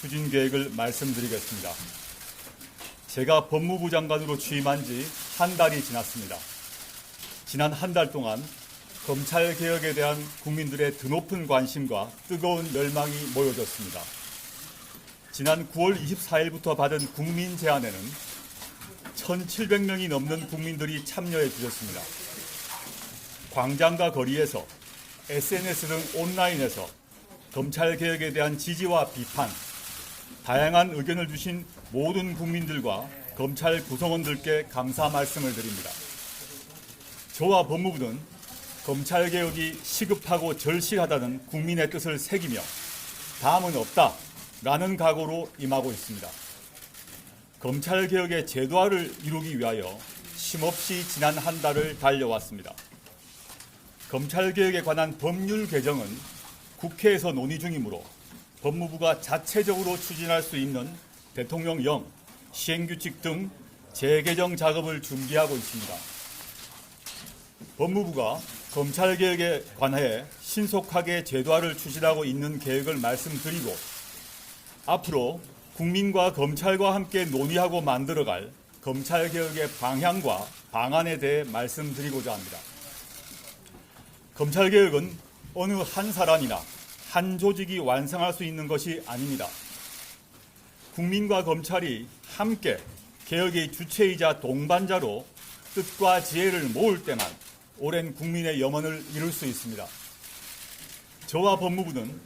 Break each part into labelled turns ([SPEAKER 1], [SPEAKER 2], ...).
[SPEAKER 1] 추진 계획을 말씀드리겠습니다. 제가 법무부 장관으로 취임한 지 한 달이 지났습니다. 지난 한 달 동안 검찰개혁에 대한 국민들의 드높은 관심과 뜨거운 열망이 모여졌습니다. 지난 9월 24일부터 받은 국민 제안에는 1,700명이 넘는 국민들이 참여해 주셨습니다. 광장과 거리에서, SNS 등 온라인에서 검찰개혁에 대한 지지와 비판, 다양한 의견을 주신 모든 국민들과 검찰 구성원들께 감사 말씀을 드립니다. 저와 법무부는 검찰개혁이 시급하고 절실하다는 국민의 뜻을 새기며 다음은 없다라는 각오로 임하고 있습니다. 검찰개혁의 제도화를 이루기 위하여 쉼없이 지난 한 달을 달려왔습니다. 검찰개혁에 관한 법률 개정은 국회에서 논의 중이므로 법무부가 자체적으로 추진할 수 있는 대통령령, 시행규칙 등 재개정 작업을 준비하고 있습니다. 법무부가 검찰개혁에 관해 신속하게 제도화를 추진하고 있는 계획을 말씀드리고 앞으로 국민과 검찰과 함께 논의하고 만들어갈 검찰개혁의 방향과 방안에 대해 말씀드리고자 합니다. 검찰개혁은 어느 한 사람이나 한 조직이 완성할 수 있는 것이 아닙니다. 국민과 검찰이 함께 개혁의 주체이자 동반자로 뜻과 지혜를 모을 때만 오랜 국민의 염원을 이룰 수 있습니다. 저와 법무부는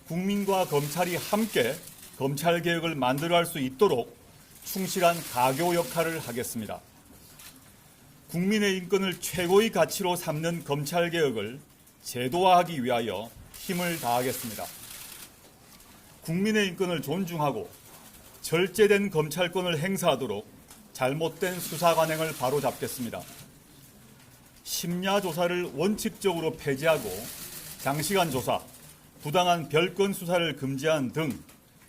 [SPEAKER 1] 국민과 검찰이 함께 검찰개혁을 만들어갈 수 있도록 충실한 가교 역할을 하겠습니다. 국민의 인권을 최고의 가치로 삼는 검찰개혁을 제도화하기 위하여 힘을 다하겠습니다. 국민의 인권을 존중하고 절제된 검찰권을 행사하도록 잘못된 수사 관행을 바로잡겠습니다. 심야 조사를 원칙적으로 폐지하고 장시간 조사, 부당한 별건 수사를 금지한 등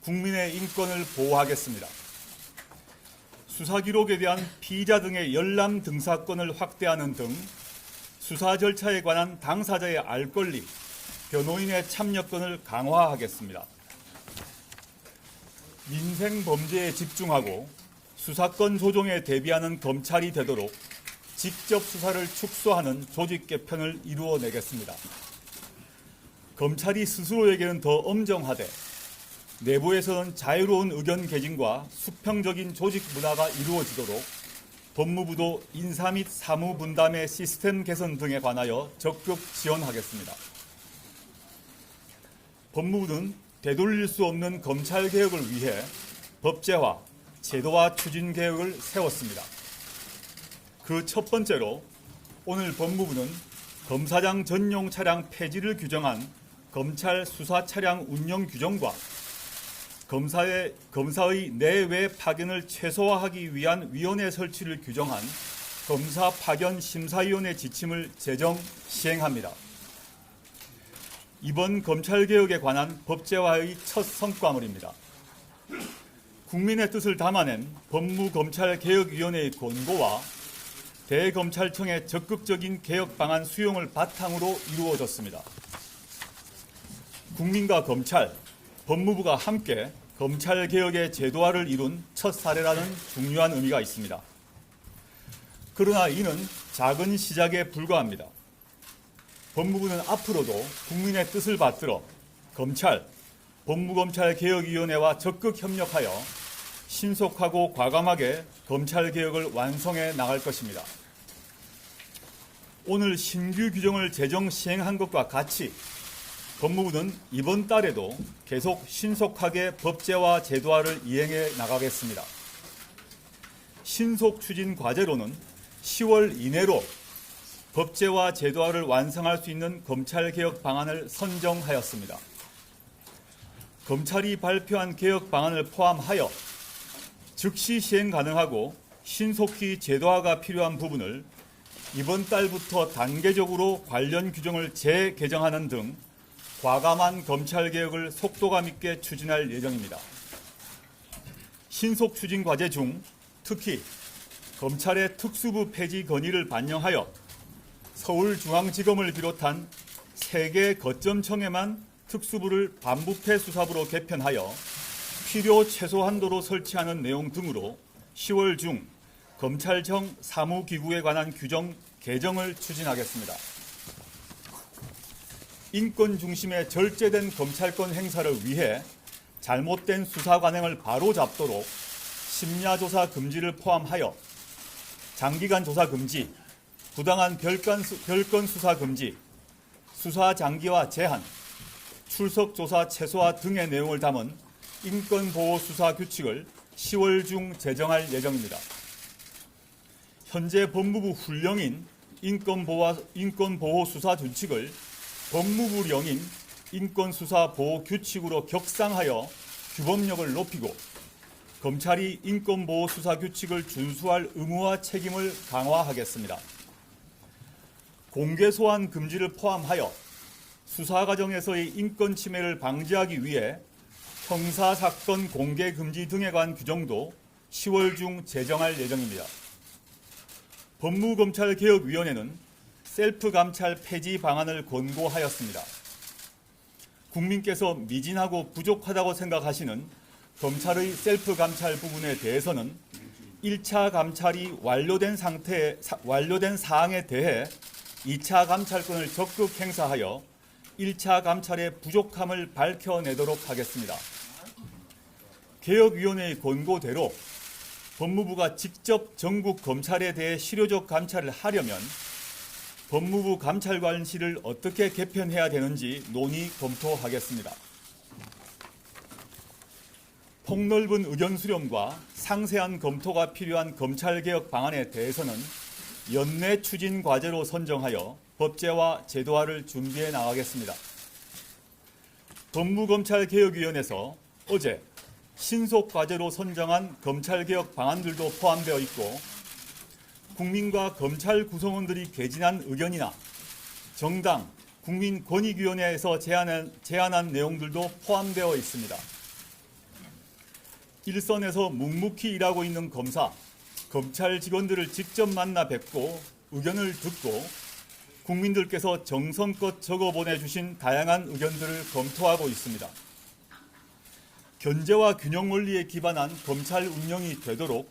[SPEAKER 1] 국민의 인권을 보호하겠습니다. 수사 기록에 대한 피의자 등의 열람 등사권을 확대하는 등 수사 절차에 관한 당사자의 알 권리, 변호인의 참여권을 강화하겠습니다. 민생 범죄에 집중하고 수사권 조정에 대비하는 검찰이 되도록 직접 수사를 축소하는 조직 개편을 이루어내겠습니다. 검찰이 스스로에게는 더 엄정하되 내부에서는 자유로운 의견 개진과 수평적인 조직 문화가 이루어지도록 법무부도 인사 및 사무 분담의 시스템 개선 등에 관하여 적극 지원하겠습니다. 법무부는 되돌릴 수 없는 검찰개혁을 위해 법제화, 제도화 추진 계획을 세웠습니다. 그 첫 번째로 오늘 법무부는 검사장 전용 차량 폐지를 규정한 검찰 수사 차량 운영 규정과 검사의 내외 파견을 최소화하기 위한 위원회 설치를 규정한 검사 파견 심사위원회 지침을 제정 시행합니다. 이번 검찰개혁에 관한 법제화의 첫 성과물입니다. 국민의 뜻을 담아낸 법무검찰개혁위원회의 권고와 대검찰청의 적극적인 개혁 방안 수용을 바탕으로 이루어졌습니다. 국민과 검찰, 법무부가 함께 검찰개혁의 제도화를 이룬 첫 사례라는 중요한 의미가 있습니다. 그러나 이는 작은 시작에 불과합니다. 법무부는 앞으로도 국민의 뜻을 받들어 검찰, 법무검찰개혁위원회와 적극 협력하여 신속하고 과감하게 검찰개혁을 완성해 나갈 것입니다. 오늘 신규 규정을 제정 시행한 것과 같이 법무부는 이번 달에도 계속 신속하게 법제화 제도화를 이행해 나가겠습니다. 신속 추진 과제로는 10월 이내로 법제화 제도화를 완성할 수 있는 검찰개혁 방안을 선정하였습니다. 검찰이 발표한 개혁 방안을 포함하여 즉시 시행 가능하고 신속히 제도화가 필요한 부분을 이번 달부터 단계적으로 관련 규정을 재개정하는 등 과감한 검찰개혁을 속도감 있게 추진할 예정입니다. 신속 추진 과제 중 특히 검찰의 특수부 폐지 건의를 반영하여 서울중앙지검을 비롯한 3개 거점청에만 특수부를 반부패 수사부로 개편하여 필요 최소한도로 설치하는 내용 등으로 10월 중 검찰청 사무기구에 관한 규정 개정을 추진하겠습니다. 인권 중심의 절제된 검찰권 행사를 위해 잘못된 수사 관행을 바로잡도록 심야조사 금지를 포함하여 장기간 조사 금지, 부당한 별건 수사 금지, 수사 장기화 제한, 출석 조사 최소화 등의 내용을 담은 인권보호 수사 규칙을 10월 중 제정할 예정입니다. 현재 법무부 훈령인 인권보호 수사 준칙을 법무부령인 인권수사보호 규칙으로 격상하여 규범력을 높이고 검찰이 인권보호 수사 규칙을 준수할 의무와 책임을 강화하겠습니다. 공개 소환 금지를 포함하여 수사 과정에서의 인권 침해를 방지하기 위해 형사사건 공개 금지 등에 관한 규정도 10월 중 제정할 예정입니다. 법무검찰개혁위원회는 셀프 감찰 폐지 방안을 권고하였습니다. 국민께서 미진하고 부족하다고 생각하시는 검찰의 셀프 감찰 부분에 대해서는 1차 감찰이 완료된 사항에 대해 2차 감찰권을 적극 행사하여 1차 감찰의 부족함을 밝혀내도록 하겠습니다. 개혁위원회의 권고대로 법무부가 직접 전국 검찰에 대해 실효적 감찰을 하려면 법무부 감찰관실을 어떻게 개편해야 되는지 논의 검토하겠습니다. 폭넓은 의견 수렴과 상세한 검토가 필요한 검찰개혁 방안에 대해서는 연내 추진 과제로 선정하여 법제화 제도화를 준비해 나가겠습니다. 법무검찰개혁위원회에서 어제 신속 과제로 선정한 검찰개혁 방안들도 포함되어 있고 국민과 검찰 구성원들이 개진한 의견이나 정당, 국민권익위원회에서 제안한 내용들도 포함되어 있습니다. 일선에서 묵묵히 일하고 있는 검사, 검찰 직원들을 직접 만나 뵙고 의견을 듣고 국민들께서 정성껏 적어 보내주신 다양한 의견들을 검토하고 있습니다. 견제와 균형 원리에 기반한 검찰 운영이 되도록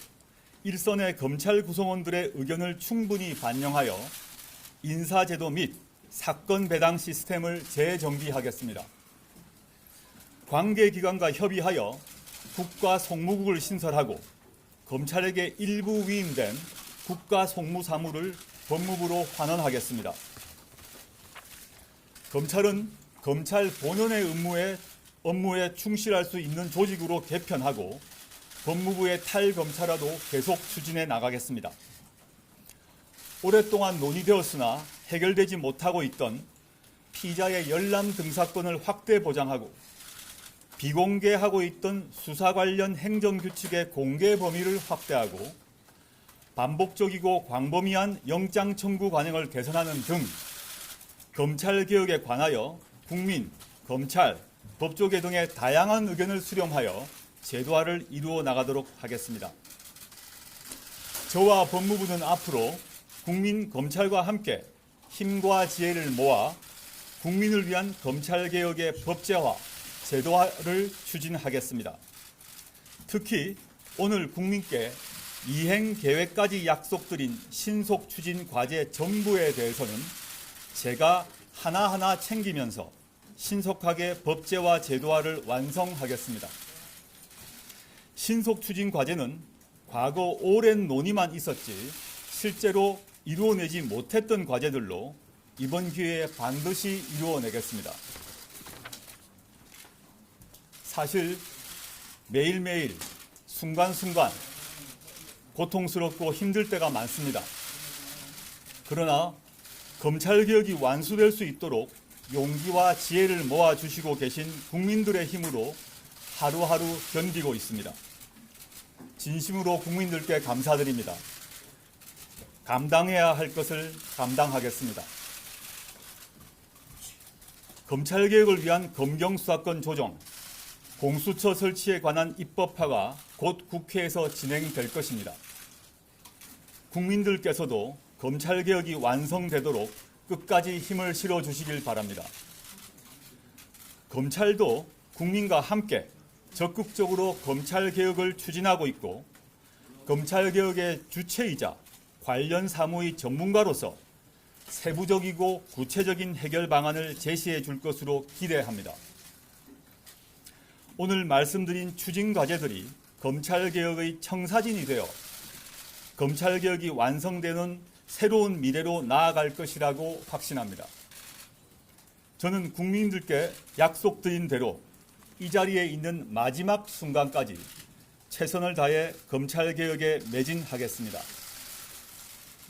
[SPEAKER 1] 일선의 검찰 구성원들의 의견을 충분히 반영하여 인사제도 및 사건 배당 시스템을 재정비하겠습니다. 관계기관과 협의하여 국가송무국을 신설하고 검찰에게 일부 위임된 국가송무사무를 법무부로 환원하겠습니다. 검찰은 검찰 본연의 업무에 충실할 수 있는 조직으로 개편하고 법무부의 탈검찰화도 계속 추진해 나가겠습니다. 오랫동안 논의되었으나 해결되지 못하고 있던 피의자의 열람 등사권을 확대 보장하고 비공개하고 있던 수사 관련 행정규칙의 공개 범위를 확대하고 반복적이고 광범위한 영장 청구 관행을 개선하는 등 검찰개혁에 관하여 국민, 검찰, 법조계 등의 다양한 의견을 수렴하여 제도화를 이루어 나가도록 하겠습니다. 저와 법무부는 앞으로 국민, 검찰과 함께 힘과 지혜를 모아 국민을 위한 검찰개혁의 법제화, 제도화를 추진하겠습니다. 특히 오늘 국민께 이행 계획까지 약속드린 신속 추진 과제 전부에 대해서는 제가 하나하나 챙기면서 신속하게 법제화 제도화를 완성하겠습니다. 신속 추진 과제는 과거 오랜 논의만 있었지 실제로 이루어내지 못했던 과제들로 이번 기회에 반드시 이루어내겠습니다. 사실 매일매일 순간순간 고통스럽고 힘들 때가 많습니다. 그러나 검찰개혁이 완수될 수 있도록 용기와 지혜를 모아주시고 계신 국민들의 힘으로 하루하루 견디고 있습니다. 진심으로 국민들께 감사드립니다. 감당해야 할 것을 감당하겠습니다. 검찰개혁을 위한 검경수사권 조정, 공수처 설치에 관한 입법화가 곧 국회에서 진행될 것입니다. 국민들께서도 검찰개혁이 완성되도록 끝까지 힘을 실어주시길 바랍니다. 검찰도 국민과 함께 적극적으로 검찰개혁을 추진하고 있고 검찰개혁의 주체이자 관련 사무의 전문가로서 세부적이고 구체적인 해결 방안을 제시해 줄 것으로 기대합니다. 오늘 말씀드린 추진 과제들이 검찰개혁의 청사진이 되어 검찰개혁이 완성되는 새로운 미래로 나아갈 것이라고 확신합니다. 저는 국민들께 약속드린 대로 이 자리에 있는 마지막 순간까지 최선을 다해 검찰개혁에 매진하겠습니다.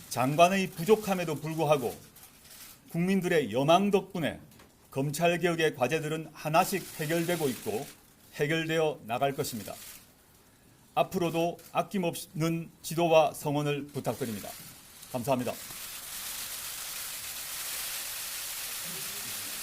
[SPEAKER 1] 장관의 부족함에도 불구하고 국민들의 염원 덕분에 검찰개혁의 과제들은 하나씩 해결되고 있고 해결되어 나갈 것입니다. 앞으로도 아낌없는 지도와 성원을 부탁드립니다. 감사합니다.